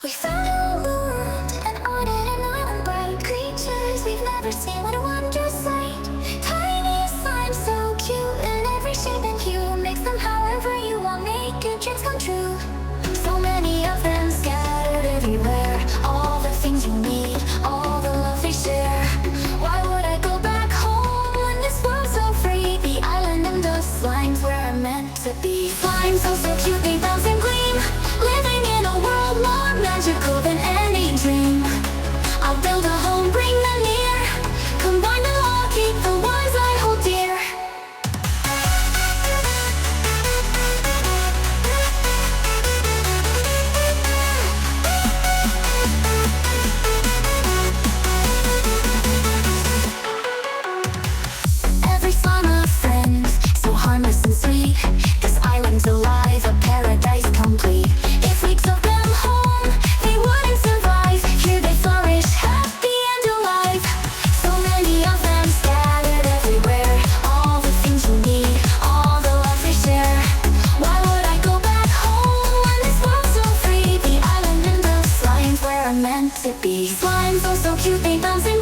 We found a world, and on it an island bright. Creatures we've never seen, what a wondrous sight. Tiny slime, so cute, in every shape and hue. Mix them however you want, make your dreams come true. So many of them scattered everywhere. All the things you need, all the love they share. Why would I go back home when this world's so free? The island and the slimes where I'm meant to be. Slimes so cute, they bounce and gleam. Living in a world more magical than any dream. I'll build a home, bring them near. Combine them all, keep the ones I hold dear. Every slime a friend, so harmless and sweet. This island's alive, a paradise complete. If we took them home, they wouldn't survive. Here they flourish, happy and alive. So many of them scattered everywhere. All the things you need, all the love they share. Why would I go back home when this world's so free? The island and the slimes where I'm meant to be. Slimes so cute, they bounce and